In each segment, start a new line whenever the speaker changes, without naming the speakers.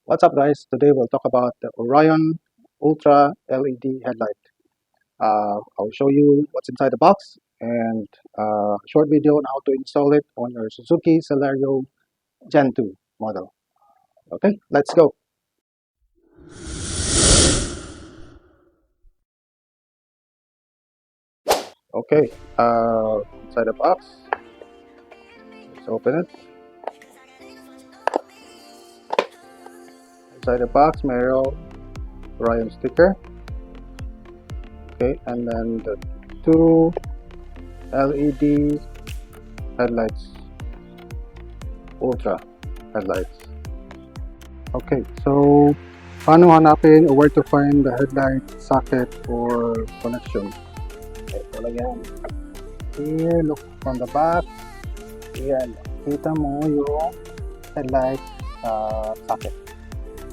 What's up, guys? Today we'll talk about the Orion Ultra LED Headlight. I'll show you what's inside the box and a short video on how to install it on your Suzuki Celerio Gen 2 model. Okay, let's go. Okay, inside the box, let's open it. Inside the box, mayroong Orion sticker. Okay, and then the two LED headlights, Ultra headlights. Okay, so paano hanapin or where to find the headlight socket or connection? Okay, ito lang yan. Here, look from the back. Yan, kita mo yung headlight socket.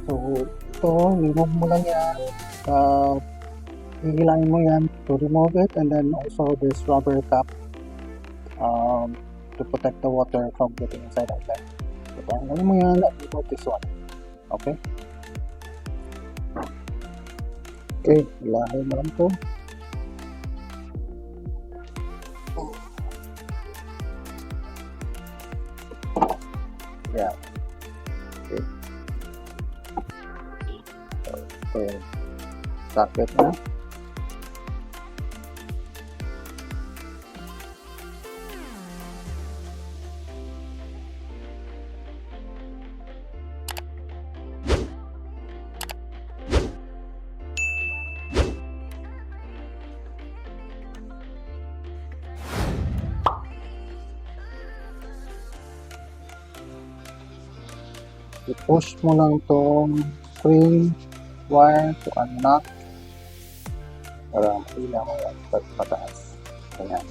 So, ito, remove mo lang yan. Hihilangin mo yan to remove it, and then also this rubber cap to protect the water from getting inside the headlight. So, tanggalin mo yan at remove this one. Okay? Okay, hilahin mo lang ito. Yeah. Okay. So, socket na. I-push mo lang tong spring wire to unlock para makila mo yan pataas. Ganyan.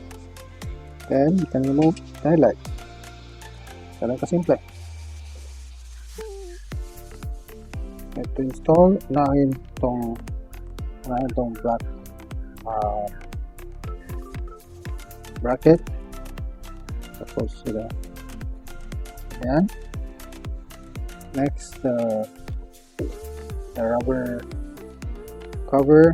Then, you can remove the headlight. Ganun kasimple. To install, unahin tong black bracket. Tapos sila. Ayan. Next, the rubber cover.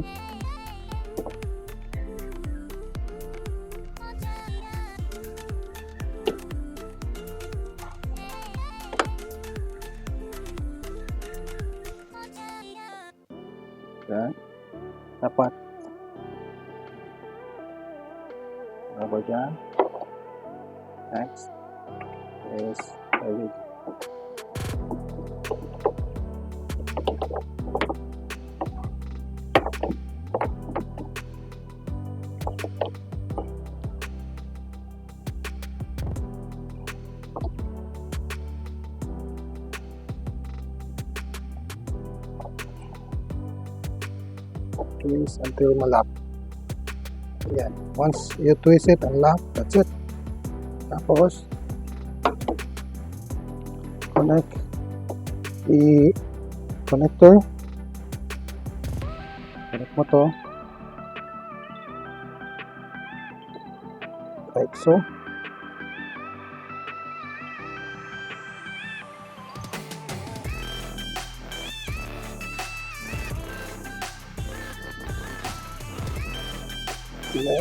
Okay. Dapat rubber dyan. Next is LED. Twist until malap. Yan. Once you twist it and lock, that's it. Tapos, connect the connector. Connect mo to. Like so. Yeah.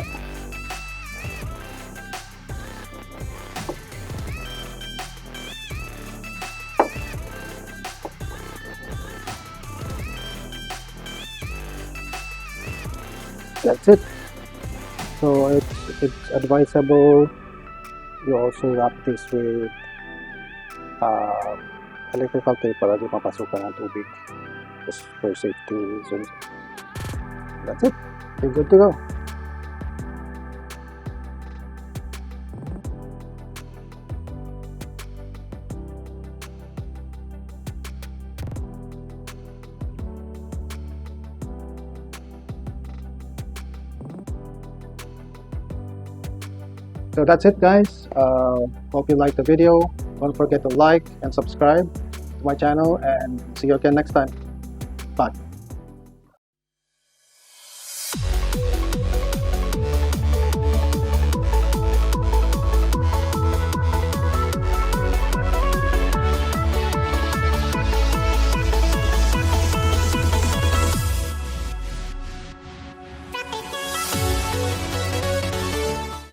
That's it. So it's advisable you also wrap this with electrical tape para di mapasukan ng tubig, just for safety reasons. That's it. You're good to go. So that's it, guys. Hope you liked the video. Don't forget to like and subscribe to my channel, and see you again next time. Bye.